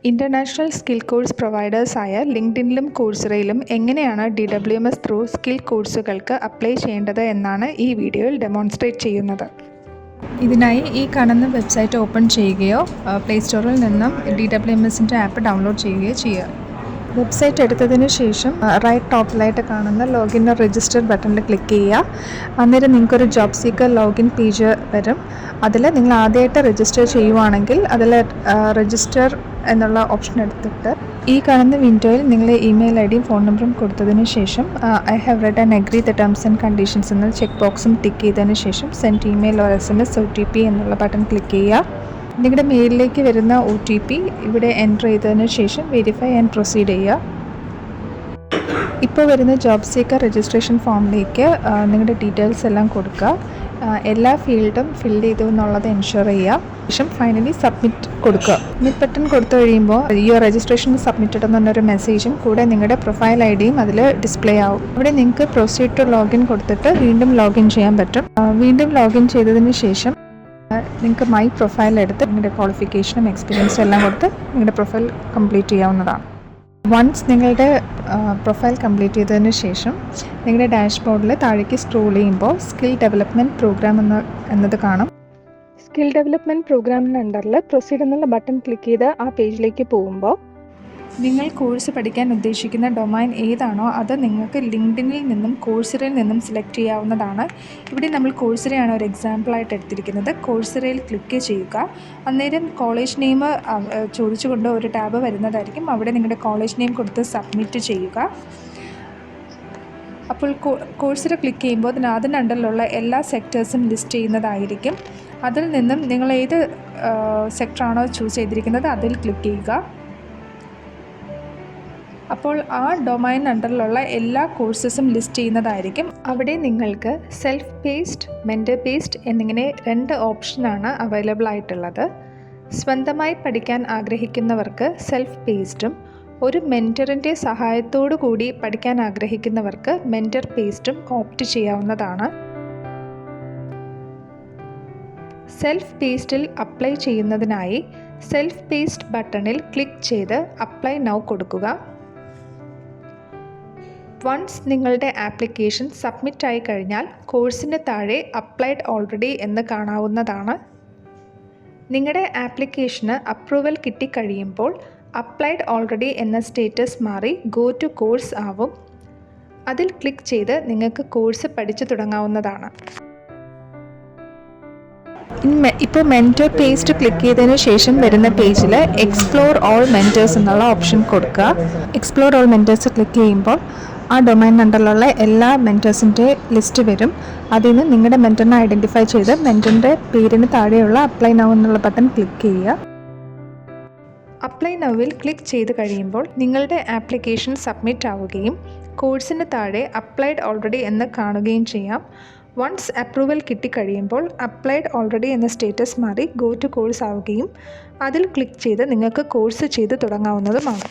International skill course പ്രൊവൈഡേഴ്സായ ലിങ്ക്ഡിനിലും കോഴ്സറയിലും എങ്ങനെയാണ് DWMS through skill കോഴ്സുകൾക്ക് apply ചെയ്യേണ്ടത് എന്നാണ് ഈ വീഡിയോയിൽ ഡെമോൺസ്ട്രേറ്റ് ചെയ്യുന്നത്. ഇതിനായി ഈ കാണുന്ന വെബ്സൈറ്റ് ഓപ്പൺ ചെയ്യുകയോ പ്ലേ സ്റ്റോറിൽ നിന്നും DWMSൻ്റെ ആപ്പ് ഡൗൺലോഡ് ചെയ്യുകയോ ചെയ്യുക. വെബ്സൈറ്റ് എടുത്തതിന് ശേഷം റൈറ്റ് ടോപ്പിലായിട്ട് കാണുന്ന ലോഗിൻ ഓർ രജിസ്റ്റർ ബട്ടണിൽ ക്ലിക്ക് ചെയ്യുക. അന്നേരം നിങ്ങൾക്കൊരു ജോബ് സീക്കർ ലോഗിൻ പേജ് വരും. അതിൽ നിങ്ങൾ ആദ്യമായിട്ട് രജിസ്റ്റർ ചെയ്യുവാണെങ്കിൽ അതിൽ രജിസ്റ്റർ എന്നുള്ള ഓപ്ഷൻ എടുത്തിട്ട് ഈ കാണുന്ന വിൻഡോയിൽ നിങ്ങൾ ഇമെയിൽ ഐഡിയും ഫോൺ നമ്പറും കൊടുത്തതിന് ശേഷം I have read and agree the terms and conditions എന്ന ചെക്ക് ബോക്സും ടിക്ക് ചെയ്തതിന് ശേഷം send email or SMS OTP എന്നുള്ള ബട്ടൺ ക്ലിക്ക് ചെയ്യുക. നിങ്ങളുടെ മെയിലിലേക്ക് വരുന്ന OTP ഇവിടെ എൻ്റർ ചെയ്തതിന് ശേഷം വെരിഫൈ ആൻഡ് പ്രൊസീഡ് ചെയ്യുക. ഇപ്പോൾ വരുന്ന ജോബ് സീക്കർ രജിസ്ട്രേഷൻ ഫോമിലേക്ക് നിങ്ങളുടെ ഡീറ്റെയിൽസ് എല്ലാം കൊടുക്കുക. എല്ലാ ഫീൽഡും ഫിൽ ചെയ്തു എന്നുള്ളത് എൻഷുർ ചെയ്യുക. ശേഷം ഫൈനലി സബ്മിറ്റ് കൊടുക്കുക. സബ്മിറ്റ് ബട്ടൺ കൊടുത്തു കഴിയുമ്പോൾ യുവർ രജിസ്ട്രേഷൻ സബ്മിറ്റഡ് എന്നൊരു മെസ്സേജും കൂടെ നിങ്ങളുടെ പ്രൊഫൈൽ ഐഡിയും അതിൽ ഡിസ്പ്ലേ ആവും. ഇവിടെ നിങ്ങൾക്ക് പ്രൊസീഡ് ടു ലോഗിൻ കൊടുത്തിട്ട് വീണ്ടും ലോഗിൻ ചെയ്യാൻ പറ്റും. വീണ്ടും ലോഗിൻ ചെയ്തതിന് ശേഷം നിങ്ങൾക്ക് മൈ പ്രൊഫൈൽ എടുത്ത് നിങ്ങളുടെ ക്വാളിഫിക്കേഷനും എക്സ്പീരിയൻസും എല്ലാം കൊടുത്ത് നിങ്ങളുടെ പ്രൊഫൈൽ കംപ്ലീറ്റ് ചെയ്യാവുന്നതാണ്. വൺസ് നിങ്ങളുടെ പ്രൊഫൈൽ കംപ്ലീറ്റ് ചെയ്തതിന് ശേഷം നിങ്ങളുടെ ഡാഷ്ബോർഡിൽ താഴേക്ക് സ്ക്രോൾ ചെയ്യുമ്പോൾ സ്കിൽ ഡെവലപ്മെൻറ്റ് പ്രോഗ്രാം എന്നത് കാണാം. സ്കിൽ ഡെവലപ്മെൻറ്റ് പ്രോഗ്രാമിൻ്റെ അണ്ടറിൽ പ്രൊസീഡ് എന്നുള്ള ബട്ടൺ ക്ലിക്ക് ചെയ്ത് ആ പേജിലേക്ക് പോകുമ്പോൾ നിങ്ങൾ കോഴ്സ് പഠിക്കാൻ ഉദ്ദേശിക്കുന്ന ഡൊമൈൻ ഏതാണോ അത് നിങ്ങൾക്ക് ലിങ്ക്ഡിനിൽ നിന്നും കോഴ്സറയിൽ നിന്നും സെലക്ട് ചെയ്യാവുന്നതാണ്. ഇവിടെ നമ്മൾ കോഴ്സറയാണ് ഒരു എക്സാമ്പിളായിട്ട് എടുത്തിരിക്കുന്നത്. കോഴ്സറയിൽ ക്ലിക്ക് ചെയ്യുക. അന്നേരം കോളേജ് നെയിം ചോദിച്ചുകൊണ്ട് ഒരു ടാബ് വരുന്നതായിരിക്കും. അവിടെ നിങ്ങളുടെ കോളേജ് നെയിം കൊടുത്ത് സബ്മിറ്റ് ചെയ്യുക. അപ്പോൾ കോഴ്സറ ക്ലിക്ക് ചെയ്യുമ്പോൾ അതിൻ്റെ അണ്ടറിലുള്ള എല്ലാ സെക്ടേഴ്സും ലിസ്റ്റ് ചെയ്യുന്നതായിരിക്കും. അതിൽ നിന്നും നിങ്ങൾ ഏത് സെക്ടറാണോ ചൂസ് ചെയ്തിരിക്കുന്നത് അതിൽ ക്ലിക്ക് ചെയ്യുക. അപ്പോൾ ആ ഡൊമൈൻ അണ്ടറിലുള്ള എല്ലാ കോഴ്സസും ലിസ്റ്റ് ചെയ്യുന്നതായിരിക്കും. അവിടെ നിങ്ങൾക്ക് സെൽഫ് പേസ്ഡ്, മെൻറ്റർ പേസ്ഡ് എന്നിങ്ങനെ 2 ഓപ്ഷനാണ് അവൈലബിൾ ആയിട്ടുള്ളത്. സ്വന്തമായി പഠിക്കാൻ ആഗ്രഹിക്കുന്നവർക്ക് സെൽഫ് പേസ്ഡും ഒരു മെൻറ്ററിൻ്റെ സഹായത്തോടു കൂടി പഠിക്കാൻ ആഗ്രഹിക്കുന്നവർക്ക് മെൻറ്റർ പേസ്ഡും ഓപ്റ്റ് ചെയ്യാവുന്നതാണ്. സെൽഫ് പേസ്ഡിൽ അപ്ലൈ ചെയ്യുന്നതിനായി സെൽഫ് പേസ്ഡ് ബട്ടണിൽ ക്ലിക്ക് ചെയ്ത് അപ്ലൈ നൗ കൊടുക്കുക. വൺസ് നിങ്ങളുടെ ആപ്ലിക്കേഷൻ സബ്മിറ്റ് ആയി കഴിഞ്ഞാൽ കോഴ്സിന് താഴെ അപ്ലൈഡ് ഓൾറെഡി എന്ന് കാണാവുന്നതാണ്. നിങ്ങളുടെ ആപ്ലിക്കേഷന് അപ്രൂവൽ കിട്ടിക്കഴിയുമ്പോൾ അപ്ലൈഡ് ഓൾറെഡി എന്ന സ്റ്റേറ്റസ് മാറി ഗോ ടു കോഴ്സ് ആവും. അതിൽ ക്ലിക്ക് ചെയ്ത് നിങ്ങൾക്ക് കോഴ്സ് പഠിച്ചു തുടങ്ങാവുന്നതാണ്. ഇപ്പോൾ മെൻറ്റർ പേസ്റ്റ് ക്ലിക്ക് ചെയ്തതിന് ശേഷം വരുന്ന പേജിൽ എക്സ്പ്ലോർ ഓൾ മെൻറ്റേഴ്സ് എന്നുള്ള ഓപ്ഷൻ കൊടുക്കുക. എക്സ്പ്ലോർ ഓൾ മെൻറ്റേഴ്സ് ക്ലിക്ക് ചെയ്യുമ്പോൾ ആ ഡൊമൈൻ അണ്ടറിലുള്ള എല്ലാ മെൻറ്റേഴ്സിൻ്റെ ലിസ്റ്റ് വരും. അതിൽ നിന്ന് നിങ്ങളുടെ മെൻറ്ററിനെ ഐഡൻറ്റിഫൈ ചെയ്ത് മെൻറ്ററിൻ്റെ പേരിന് താഴെയുള്ള അപ്ലൈ നൗ എന്നുള്ള ബട്ടൺ ക്ലിക്ക് ചെയ്യുക. അപ്ലൈ നൗവിൽ ക്ലിക്ക് ചെയ്ത് കഴിയുമ്പോൾ നിങ്ങളുടെ ആപ്ലിക്കേഷൻ സബ്മിറ്റ് ആവുകയും കോഴ്സിന് താഴെ അപ്ലൈഡ് ഓൾറെഡി എന്ന് കാണുകയും ചെയ്യാം. വൺസ് അപ്രൂവൽ കിട്ടിക്കഴിയുമ്പോൾ അപ്ലൈഡ് ഓൾറെഡി എന്ന സ്റ്റേറ്റസ് മാറി ഗോ ടു കോഴ്സ് ആവുകയും അതിൽ ക്ലിക്ക് ചെയ്ത് നിങ്ങൾക്ക് കോഴ്സ് ചെയ്ത് തുടങ്ങാവുന്നതുമാണ്.